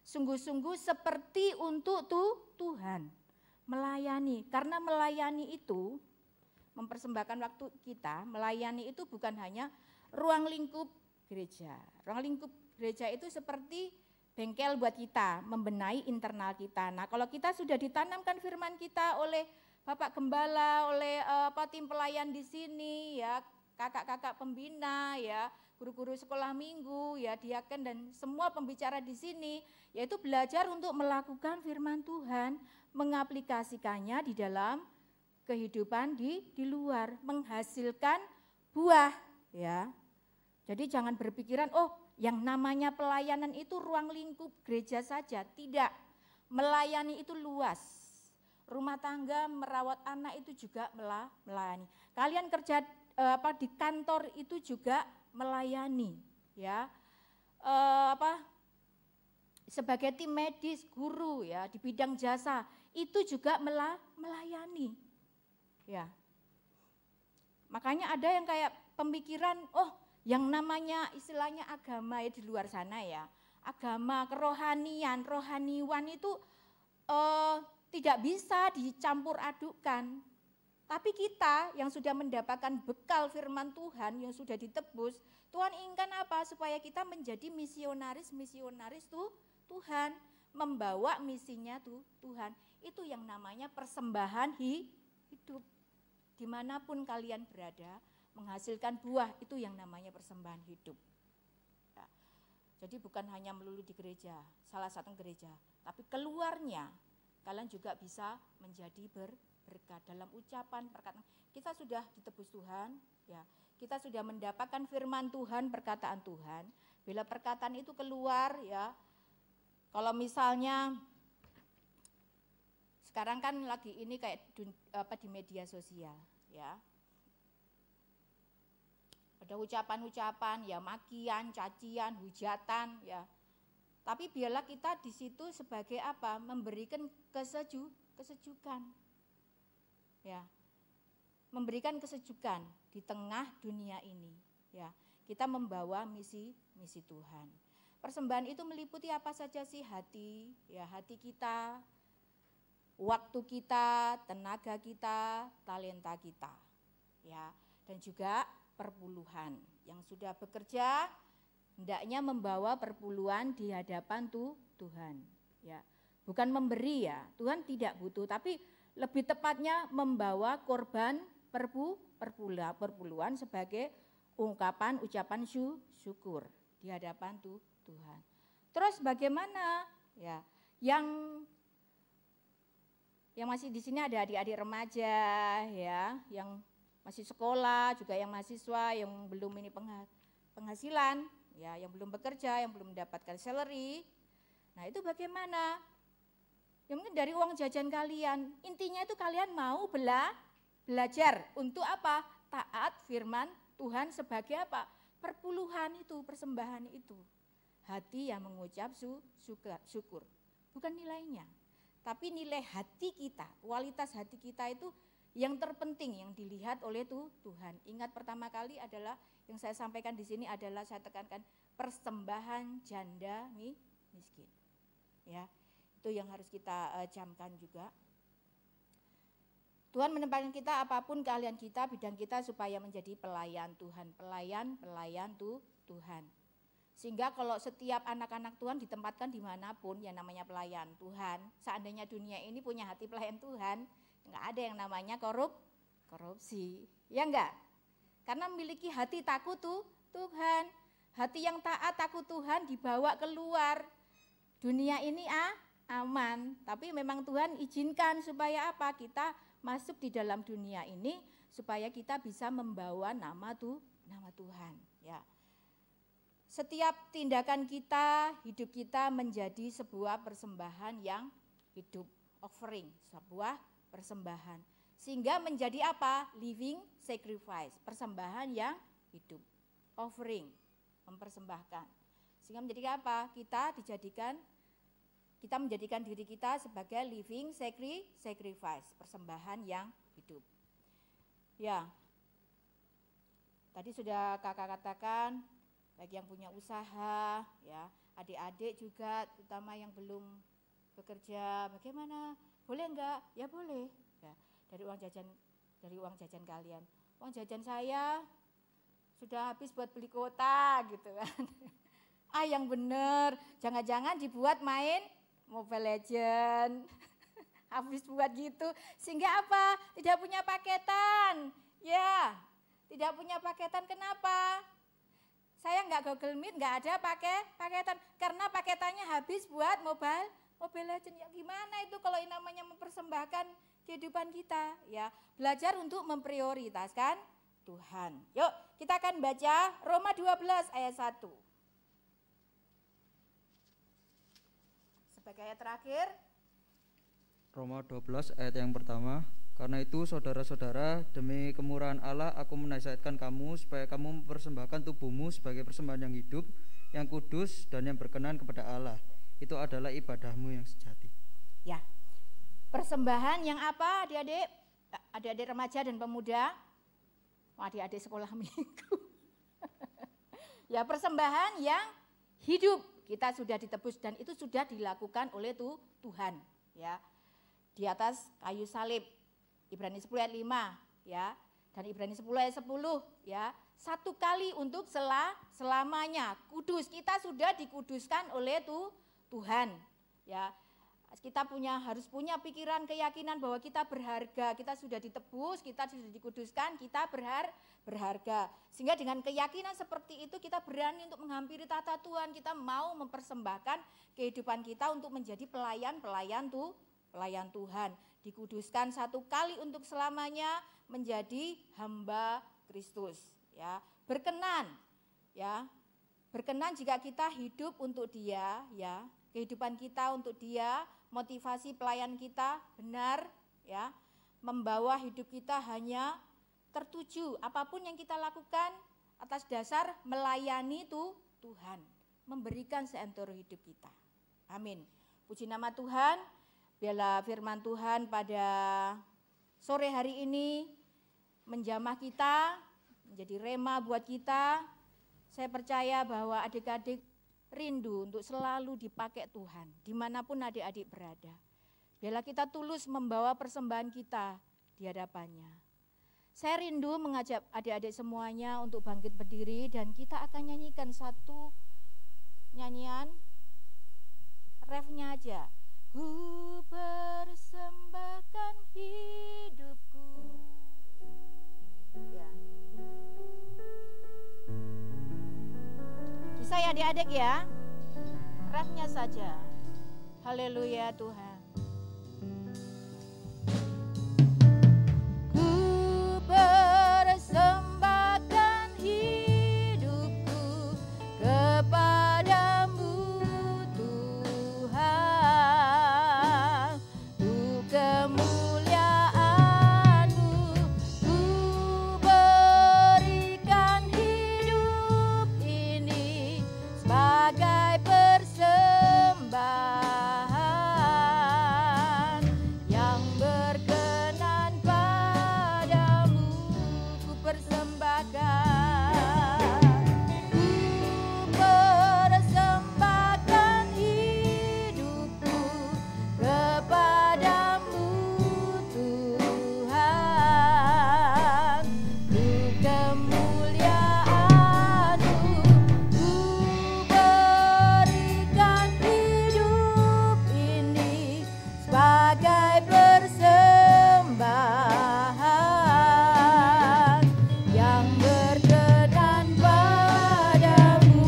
[SPEAKER 5] sungguh-sungguh seperti untuk Tuhan. Melayani, karena melayani itu, mempersembahkan waktu kita, melayani itu bukan hanya ruang lingkup gereja. Ruang lingkup gereja itu seperti bengkel buat kita, membenahi internal kita. Nah, kalau kita sudah ditanamkan firman kita oleh Bapak Gembala, oleh tim pelayan di sini, ya, kakak-kakak pembina, ya, guru-guru sekolah minggu, ya, diaken dan semua pembicara di sini, yaitu belajar untuk melakukan firman Tuhan, mengaplikasikannya di dalam kehidupan di luar, menghasilkan buah, ya. Jadi jangan berpikiran, oh, yang namanya pelayanan itu ruang lingkup gereja saja. Tidak, melayani itu luas. Rumah tangga, merawat anak itu juga melayani. Kalian kerja di kantor itu juga melayani, ya. Sebagai tim medis, guru, ya, di bidang jasa itu juga melayani, ya. Makanya ada yang kayak pemikiran, oh, yang namanya istilahnya agama ya di luar sana ya, agama, kerohanian, rohaniwan itu tidak bisa dicampur adukan. Tapi kita yang sudah mendapatkan bekal firman Tuhan, yang sudah ditebus, Tuhan inginkan apa? Supaya kita menjadi misionaris Tuhan, membawa misinya Tuhan. Itu yang namanya persembahan hidup. Dimanapun kalian berada, menghasilkan buah, itu yang namanya persembahan hidup. Ya. Jadi bukan hanya melulu di gereja, salah satu gereja, tapi keluarnya kalian juga bisa menjadi berkat dalam ucapan, perkataan. Kita sudah ditebus Tuhan, ya. Kita sudah mendapatkan firman Tuhan, perkataan Tuhan. Bila perkataan itu keluar, ya. Kalau misalnya sekarang kan lagi ini kayak di media sosial, ya. Ada ucapan-ucapan, ya, makian, cacian, hujatan, ya. Tapi biarlah kita di situ sebagai apa? Memberikan kesejukan. ya, memberikan kesejukan di tengah dunia ini, ya. Kita membawa misi Tuhan. Persembahan itu meliputi apa saja sih? Hati, ya, hati kita, waktu kita, tenaga kita, talenta kita, ya, dan juga perpuluhan yang sudah bekerja hendaknya membawa perpuluhan di hadapan Tuhan, ya. Bukan memberi, ya. Tuhan tidak butuh, tapi lebih tepatnya membawa korban perpuluhan sebagai ucapan syukur di hadapan Tuhan. Terus bagaimana, ya, yang masih di sini ada adik-adik remaja, ya, yang masih sekolah, juga yang mahasiswa yang belum ini penghasilan, ya, yang belum bekerja, yang belum mendapatkan salary. Nah, itu bagaimana? Ya mungkin dari uang jajan kalian. Intinya itu kalian mau belajar untuk apa? Taat firman Tuhan sebagai apa? Perpuluhan itu, persembahan itu. Hati yang mengucap syukur. Bukan nilainya. Tapi nilai hati kita, kualitas hati kita itu yang terpenting yang dilihat oleh Tuhan. Ingat pertama kali adalah yang saya sampaikan di sini adalah saya tekankan persembahan janda miskin. Ya, itu yang harus kita camkan juga. Tuhan menempatkan kita apapun keahlian kita, bidang kita supaya menjadi pelayan Tuhan, pelayan Tuhan. Sehingga kalau setiap anak-anak Tuhan ditempatkan dimanapun yang namanya pelayan Tuhan, seandainya dunia ini punya hati pelayan Tuhan, enggak ada yang namanya korupsi, ya enggak? Karena memiliki hati takut Tuhan, hati yang taat takut Tuhan dibawa keluar. Dunia ini aman, tapi memang Tuhan izinkan supaya apa? Kita masuk di dalam dunia ini supaya kita bisa membawa nama Tuhan, ya. Setiap tindakan kita, hidup kita menjadi sebuah persembahan yang hidup, offering, sebuah persembahan. Sehingga menjadi apa? Living sacrifice, persembahan yang hidup, offering, mempersembahkan. Sehingga menjadi apa? Kita menjadikan diri kita sebagai living sacrifice, persembahan yang hidup. Ya, tadi sudah kakak katakan, bagi yang punya usaha, ya, adik-adik juga, terutama yang belum bekerja, bagaimana? Boleh enggak? Ya boleh. Ya, dari uang jajan kalian. Uang jajan saya sudah habis buat beli kuota, gitu kan. Yang bener, jangan-jangan dibuat main Mobile Legend. Habis buat gitu, sehingga apa? Tidak punya paketan. Ya, tidak punya paketan, kenapa? Saya nggak Google Meet, nggak ada paketan karena paketannya habis buat Mobile Legend. Ya gimana itu kalau ini namanya mempersembahkan kehidupan kita, ya. Belajar untuk memprioritaskan Tuhan. Yuk, kita akan baca Roma 12 ayat 1. Sebagai ayat terakhir.
[SPEAKER 6] Roma 12 ayat yang pertama. Karena itu saudara-saudara, demi kemurahan Allah aku menasihatkan kamu supaya kamu mempersembahkan tubuhmu sebagai persembahan yang hidup, yang kudus dan yang berkenan kepada Allah. Itu adalah ibadahmu yang sejati.
[SPEAKER 5] Ya, persembahan yang apa adik-adik? Adik-adik remaja dan pemuda, adik-adik sekolah minggu. Ya, persembahan yang hidup, kita sudah ditebus dan itu sudah dilakukan oleh Tuhan, ya. Di atas kayu salib. Ibrani 10 ayat 5, ya. Dan Ibrani 10 ayat 10, ya. Satu kali untuk selamanya. Kudus, kita sudah dikuduskan oleh Tuhan, ya. Kita harus punya pikiran, keyakinan bahwa kita berharga, kita sudah ditebus, kita sudah dikuduskan, kita berharga. Sehingga dengan keyakinan seperti itu kita berani untuk menghampiri tata Tuhan, kita mau mempersembahkan kehidupan kita untuk menjadi pelayan Tuhan, dikuduskan satu kali untuk selamanya menjadi hamba Kristus, ya. Berkenan, ya. Berkenan jika kita hidup untuk Dia, ya. Kehidupan kita untuk Dia, motivasi pelayan kita benar, ya. Membawa hidup kita hanya tertuju apapun yang kita lakukan atas dasar melayani Tuhan, memberikan seantero hidup kita. Amin. Puji nama Tuhan. Biarlah firman Tuhan pada sore hari ini menjamah kita, menjadi rema buat kita. Saya percaya bahwa adik-adik rindu untuk selalu dipakai Tuhan, dimanapun adik-adik berada. Biarlah kita tulus membawa persembahan kita di hadapannya. Saya rindu mengajak adik-adik semuanya untuk bangkit berdiri dan kita akan nyanyikan satu nyanyian, refnya aja. Ku persembahkan hidupku. Ya. Bisa ya adik-adik ya? Refnya saja. Haleluya Tuhan. Ku persembahkan hidupku kepadamu Tuhan, untuk kemuliaan-Mu ku berikan hidup ini sebagai persembahan yang berkenan padamu. Ku persembahkan, ku persembahkan hidupku kepadamu Tuhan, untuk kemuliaan-Mu ku berikan hidup ini sebagai persembahan yang berkenan padamu.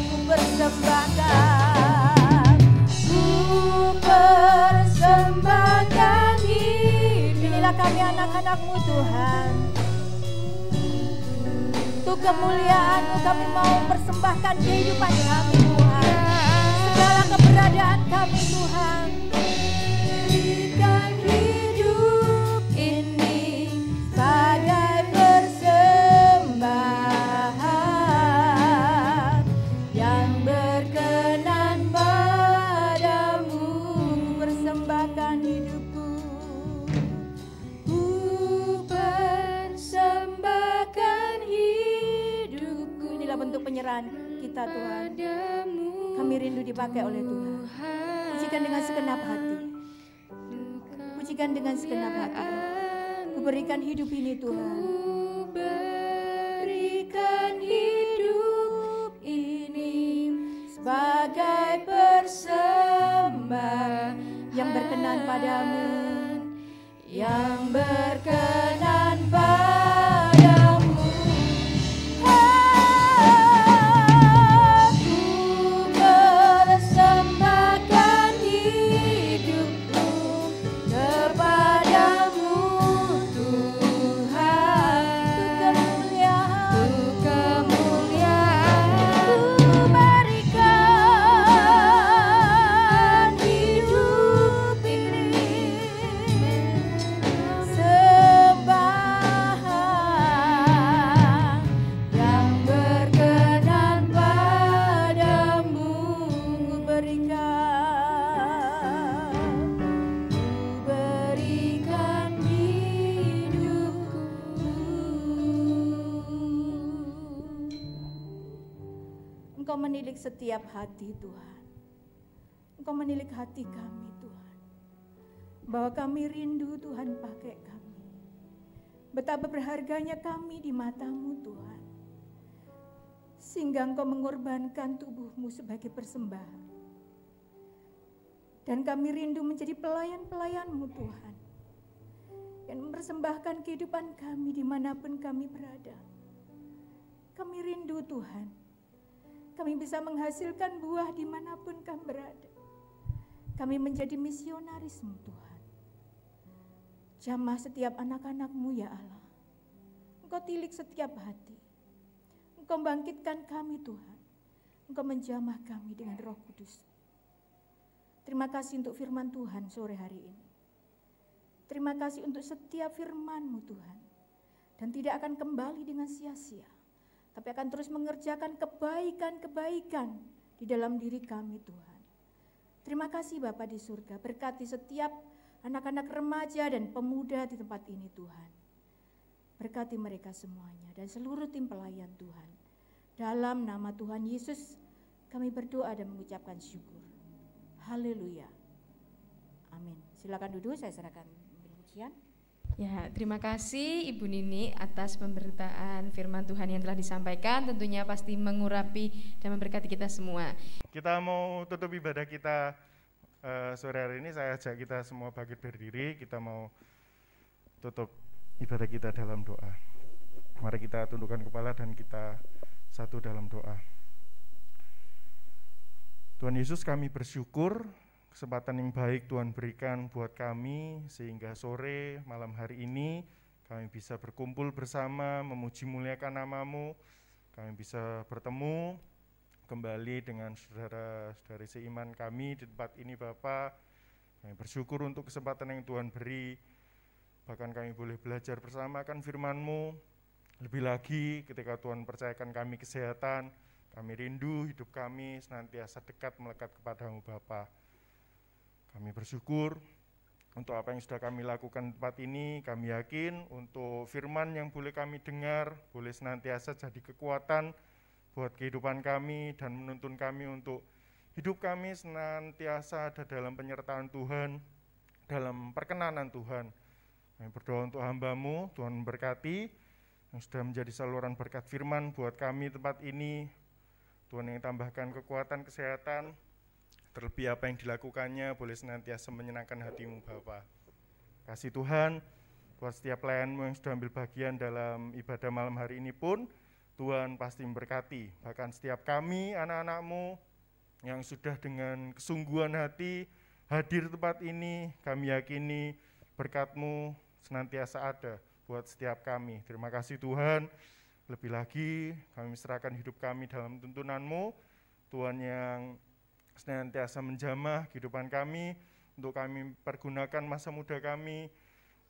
[SPEAKER 5] Ku persembahkan, ku persembahkan hidup. Inilah kami anak-anak-Mu Tuhan. Untuk kemuliaan-Mu kami mau persembahkan kehidupan kami Tuhan, segala keberadaan kami Tuhan. Berikan hidup ini sebagai persembahan yang berkenan padamu. Persembahkan hidupku, ku persembahkan hidupku. Inilah bentuk penyerahan kita Tuhan. Kami rindu dipakai oleh Tuhan. Pujikan dengan segenap hati. Pujikan dengan segenap hati. Ku berikan hidup ini Tuhan. Berikan hidup ini sebagai persembahan yang berkenan padamu, yang berkenan padamu. Aku persembahkan hidupku kepadamu Tuhan, untuk kemuliaan-Mu ku berikan hidup ini sembahan yang berkenan padamu. Ku berikan hidupku. Engkau menilik setiap hati Tuhan. Engkau menilik hati kami Tuhan, bahwa kami rindu Tuhan pakai kami. Betapa berharganya kami di mata-Mu Tuhan, sehingga Engkau mengorbankan tubuh-Mu sebagai persembahan. Dan kami rindu menjadi pelayan-pelayan-Mu Tuhan, yang mempersembahkan kehidupan kami dimanapun kami berada. Kami rindu Tuhan, kami bisa menghasilkan buah dimanapun kami berada. Kami menjadi misionaris-Mu Tuhan. Jamah setiap anak-anak-Mu ya Allah. Engkau tilik setiap hati. Engkau bangkitkan kami Tuhan. Engkau menjamah kami dengan Roh Kudus. Terima kasih untuk firman Tuhan sore hari ini. Terima kasih untuk setiap firman-Mu Tuhan. Dan tidak akan kembali dengan sia-sia, tapi akan terus mengerjakan kebaikan-kebaikan di dalam diri kami Tuhan. Terima kasih Bapa di surga, berkati setiap anak-anak remaja dan pemuda di tempat ini Tuhan. Berkati mereka semuanya dan seluruh tim pelayan Tuhan. Dalam nama Tuhan Yesus kami berdoa dan mengucapkan syukur. Haleluya. Amin. Silakan duduk, saya serahkan pujian.
[SPEAKER 1] Ya, terima kasih Ibu Nini atas pemberitaan firman Tuhan yang telah disampaikan, tentunya pasti mengurapi dan memberkati kita semua.
[SPEAKER 7] Kita mau tutup ibadah kita sore hari ini, saya ajak kita semua bangkit berdiri, kita mau tutup ibadah kita dalam doa. Mari kita tundukkan kepala dan kita satu dalam doa. Tuhan Yesus, kami bersyukur kesempatan yang baik Tuhan berikan buat kami sehingga sore malam hari ini kami bisa berkumpul bersama memuji muliakan nama-Mu. Kami bisa bertemu kembali dengan saudara-saudari seiman kami di tempat ini Bapa. Kami bersyukur untuk kesempatan yang Tuhan beri. Bahkan kami boleh belajar bersama akan firman-Mu. Lebih lagi ketika Tuhan percayakan kami kesehatan, kami rindu hidup kami senantiasa dekat melekat kepada-Mu Bapa. Kami bersyukur untuk apa yang sudah kami lakukan di tempat ini. Kami yakin untuk firman yang boleh kami dengar, boleh senantiasa jadi kekuatan buat kehidupan kami dan menuntun kami untuk hidup kami senantiasa ada dalam penyertaan Tuhan, dalam perkenanan Tuhan. Kami berdoa untuk hamba-Mu, Tuhan memberkati, yang sudah menjadi saluran berkat firman buat kami tempat ini. Tuhan yang tambahkan kekuatan, kesehatan, terlebih apa yang dilakukannya boleh senantiasa menyenangkan hati-Mu Bapa. Kasih Tuhan buat setiap pelayan-Mu yang sudah ambil bagian dalam ibadah malam hari ini pun Tuhan pasti memberkati. Bahkan setiap kami anak-anak-Mu yang sudah dengan kesungguhan hati hadir di tempat ini, kami yakini berkat-Mu senantiasa ada buat setiap kami. Terima kasih Tuhan. Lebih lagi kami serahkan hidup kami dalam tuntunan-Mu, Tuhan yang senantiasa menjamah kehidupan kami, untuk kami pergunakan masa muda kami,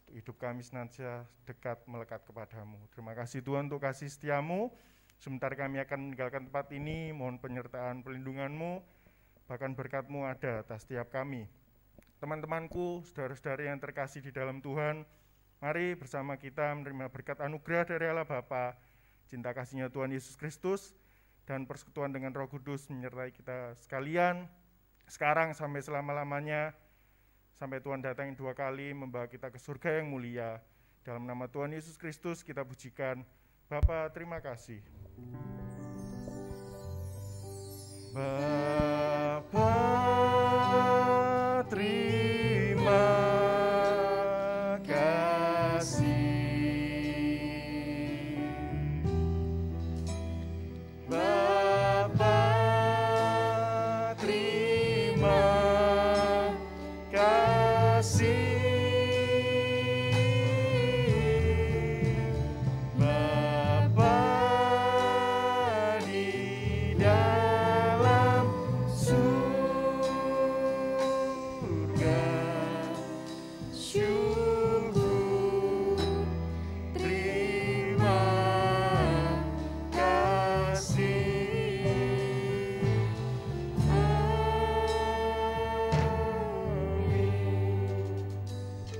[SPEAKER 7] untuk hidup kami senantiasa dekat melekat kepada-Mu. Terima kasih Tuhan untuk kasih setia-Mu. Sebentar kami akan meninggalkan tempat ini, mohon penyertaan perlindungan-Mu, bahkan berkat-Mu ada atas setiap kami. Teman-temanku, saudara-saudari yang terkasih di dalam Tuhan, mari bersama kita menerima berkat anugerah dari Allah Bapa, cinta kasih-Nya Tuhan Yesus Kristus, dan persekutuan dengan Roh Kudus menyertai kita sekalian, sekarang sampai selama-lamanya, sampai Tuhan datang dua kali membawa kita ke surga yang mulia. Dalam nama Tuhan Yesus Kristus kita pujikan. Bapa, terima kasih. Bapa, terima kasih.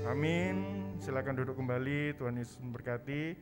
[SPEAKER 7] Amin. Silakan duduk kembali. Tuhan Yesus memberkati.